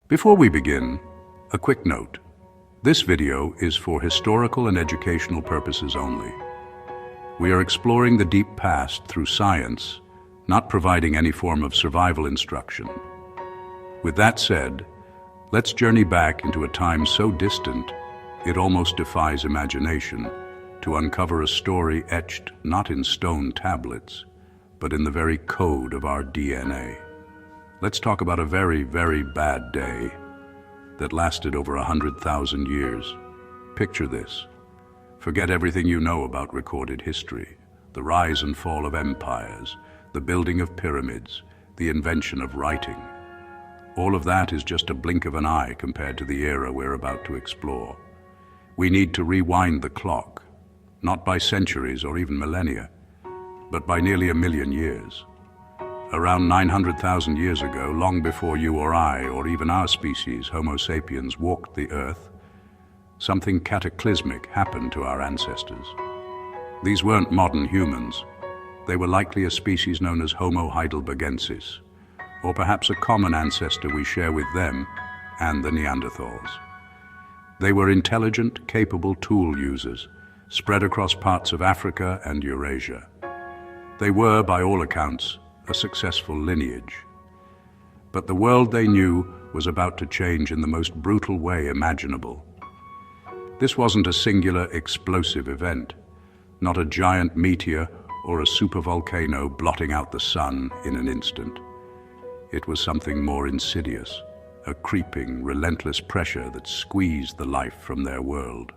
Before we begin, a quick note. This video is for historical and educational purposes only. We are exploring the deep past through science, not providing any form of survival instruction. With that said, let's journey back into a time so distant it almost defies imagination to uncover a story etched not in stone tablets, but in the very code of our DNA. Let's talk about a very, very bad day that lasted over 100,000 years. Picture this. Forget everything you know about recorded history, the rise and fall of empires, the building of pyramids, the invention of writing. All of that is just a blink of an eye compared to the era we're about to explore. We need to rewind the clock, not by centuries or even millennia, but by nearly 1,000,000 years. Around 900,000 years ago, long before you or I, or even our species, Homo sapiens, walked the earth, something cataclysmic happened to our ancestors. These weren't modern humans. They were likely a species known as Homo heidelbergensis, or perhaps a common ancestor we share with them and the Neanderthals. They were intelligent, capable tool users, spread across parts of Africa and Eurasia. They were, by all accounts, a successful lineage. But the world they knew was about to change in the most brutal way imaginable. This wasn't a singular explosive event, not a giant meteor or a supervolcano blotting out the sun in an instant. It was something more insidious, a creeping, relentless pressure that squeezed the life from their world.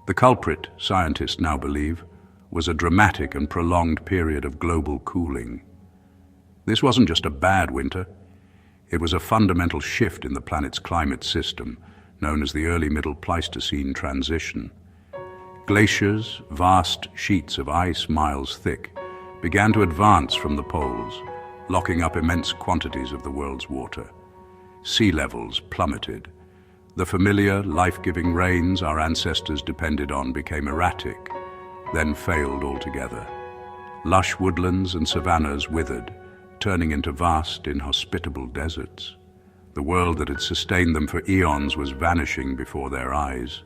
The culprit, scientists now believe, was a dramatic and prolonged period of global cooling. This wasn't just a bad winter, it was a fundamental shift in the planet's climate system, known as the early Middle Pleistocene transition. Glaciers, vast sheets of ice miles thick, began to advance from the poles, locking up immense quantities of the world's water. Sea levels plummeted. The familiar, life-giving rains our ancestors depended on became erratic, then failed altogether. Lush woodlands and savannas withered, turning into vast, inhospitable deserts. The world that had sustained them for eons was vanishing before their eyes.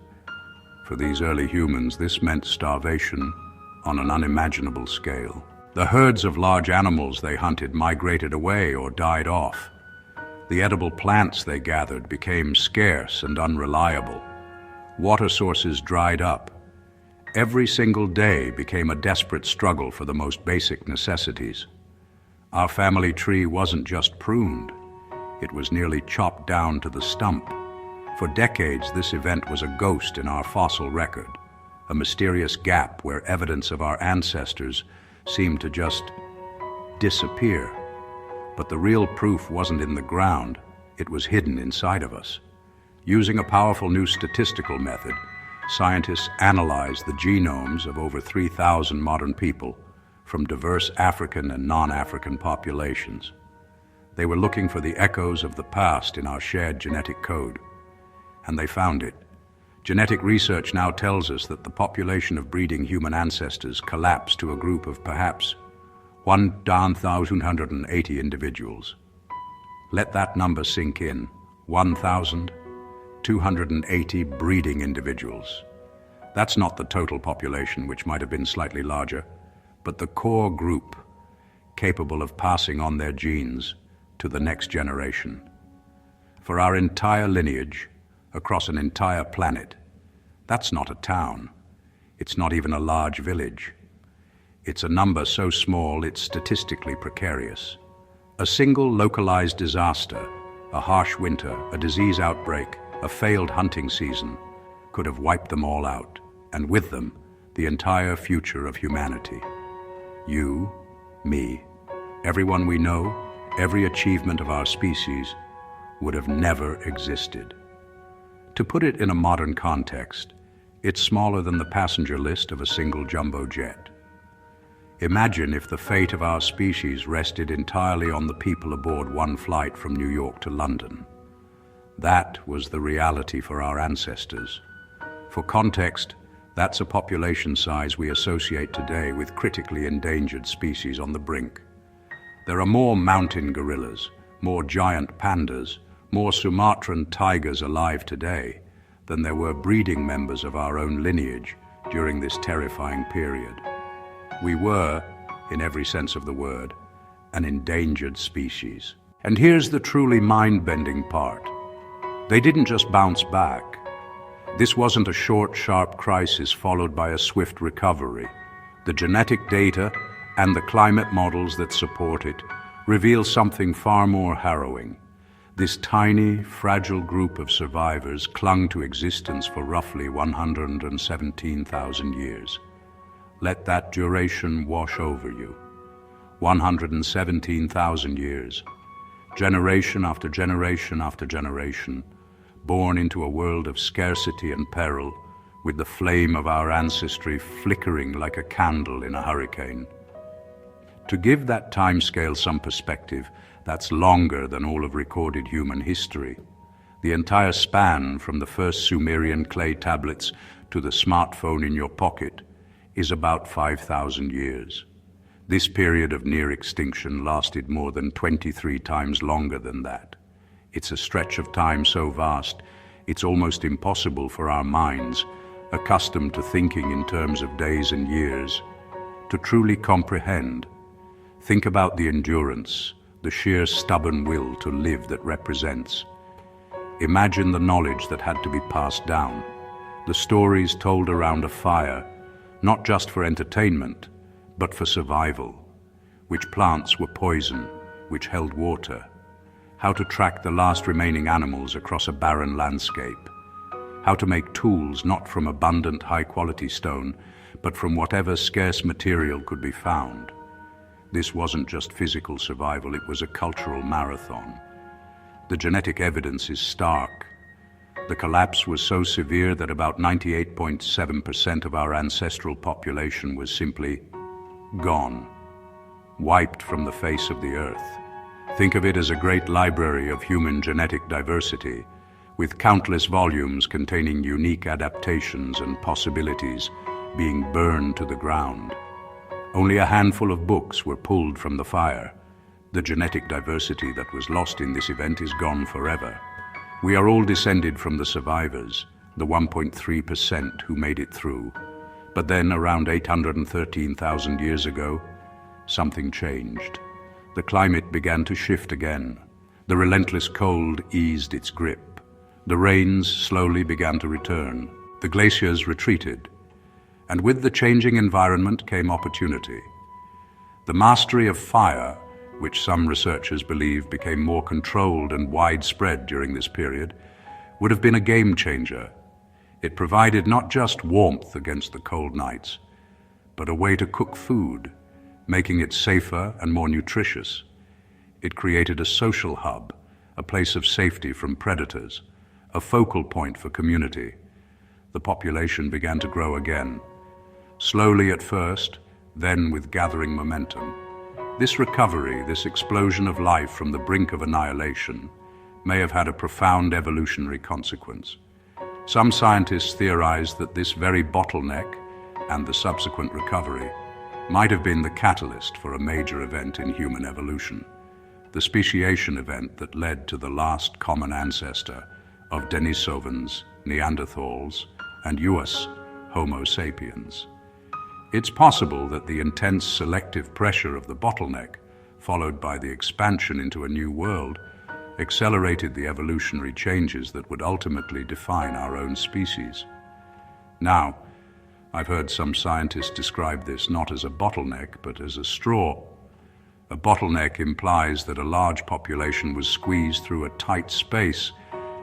For these early humans, this meant starvation on an unimaginable scale. The herds of large animals they hunted migrated away or died off. The edible plants they gathered became scarce and unreliable. Water sources dried up. Every single day became a desperate struggle for the most basic necessities. Our family tree wasn't just pruned, it was nearly chopped down to the stump. For decades, this event was a ghost in our fossil record, a mysterious gap where evidence of our ancestors seemed to just disappear. But the real proof wasn't in the ground, it was hidden inside of us. Using a powerful new statistical method, scientists analyzed the genomes of over 3,000 modern people from diverse African and non-African populations. They were looking for the echoes of the past in our shared genetic code, and they found it. Genetic research now tells us that the population of breeding human ancestors collapsed to a group of perhaps 1,180 individuals. Let that number sink in. 1,280 breeding individuals. That's not the total population, which might have been slightly larger, but the core group capable of passing on their genes to the next generation. For our entire lineage, across an entire planet, that's not a town. It's not even a large village. It's a number so small it's statistically precarious. A single localized disaster, a harsh winter, a disease outbreak, a failed hunting season, could have wiped them all out, and with them, the entire future of humanity. You, me, everyone we know, every achievement of our species would have never existed. To put it in a modern context, it's smaller than the passenger list of a single jumbo jet. Imagine if the fate of our species rested entirely on the people aboard one flight from New York to London. That was the reality for our ancestors. For context, that's a population size we associate today with critically endangered species on the brink. There are more mountain gorillas, more giant pandas, more Sumatran tigers alive today than there were breeding members of our own lineage during this terrifying period. We were, in every sense of the word, an endangered species. And here's the truly mind-bending part. They didn't just bounce back. This wasn't a short, sharp crisis followed by a swift recovery. The genetic data and the climate models that support it reveal something far more harrowing. This tiny, fragile group of survivors clung to existence for roughly 117,000 years. Let that duration wash over you. 117,000 years. Generation after generation after generation, born into a world of scarcity and peril, with the flame of our ancestry flickering like a candle in a hurricane. To give that timescale some perspective, that's longer than all of recorded human history. The entire span from the first Sumerian clay tablets to the smartphone in your pocket is about 5,000 years. This period of near extinction lasted more than 23 times longer than that. It's a stretch of time so vast, it's almost impossible for our minds, accustomed to thinking in terms of days and years, to truly comprehend. Think about the endurance, the sheer stubborn will to live that represents. Imagine the knowledge that had to be passed down, the stories told around a fire, not just for entertainment, but for survival. Which plants were poison, which held water. How to track the last remaining animals across a barren landscape. How to make tools not from abundant high-quality stone, but from whatever scarce material could be found. This wasn't just physical survival, it was a cultural marathon. The genetic evidence is stark. The collapse was so severe that about 98.7% of our ancestral population was simply gone, wiped from the face of the earth. Think of it as a great library of human genetic diversity, with countless volumes containing unique adaptations and possibilities being burned to the ground. Only a handful of books were pulled from the fire. The genetic diversity that was lost in this event is gone forever. We are all descended from the survivors, the 1.3% who made it through. But then, around 813,000 years ago, something changed. The climate began to shift again. The relentless cold eased its grip. The rains slowly began to return. The glaciers retreated. And with the changing environment came opportunity. The mastery of fire, which some researchers believe became more controlled and widespread during this period, would have been a game changer. It provided not just warmth against the cold nights, but a way to cook food, making it safer and more nutritious. It created a social hub, a place of safety from predators, a focal point for community. The population began to grow again, slowly at first, then with gathering momentum. This recovery, this explosion of life from the brink of annihilation, may have had a profound evolutionary consequence. Some scientists theorize that this very bottleneck and the subsequent recovery might have been the catalyst for a major event in human evolution, the speciation event that led to the last common ancestor of Denisovans, Neanderthals, and US Homo sapiens. It's possible that the intense selective pressure of the bottleneck, followed by the expansion into a new world, accelerated the evolutionary changes that would ultimately define our own species. Now, I've heard some scientists describe this not as a bottleneck, but as a straw. A bottleneck implies that a large population was squeezed through a tight space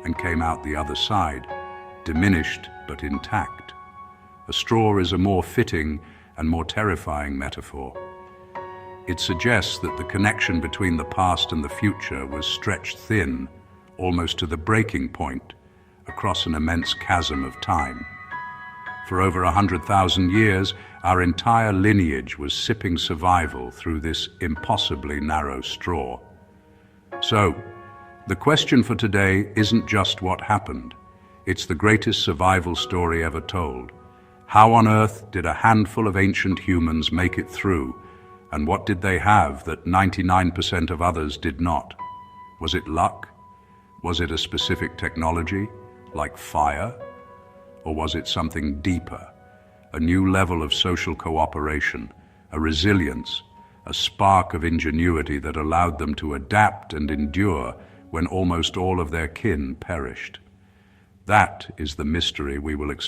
and came out the other side, diminished but intact. A straw is a more fitting and more terrifying metaphor. It suggests that the connection between the past and the future was stretched thin, almost to the breaking point, across an immense chasm of time. For over 100,000 years, our entire lineage was sipping survival through this impossibly narrow straw. So, the question for today isn't just what happened. It's the greatest survival story ever told. How on earth did a handful of ancient humans make it through, and what did they have that 99% of others did not? Was it luck? Was it a specific technology, like fire? Or was it something deeper, a new level of social cooperation, a resilience, a spark of ingenuity that allowed them to adapt and endure when almost all of their kin perished? That is the mystery we will explore.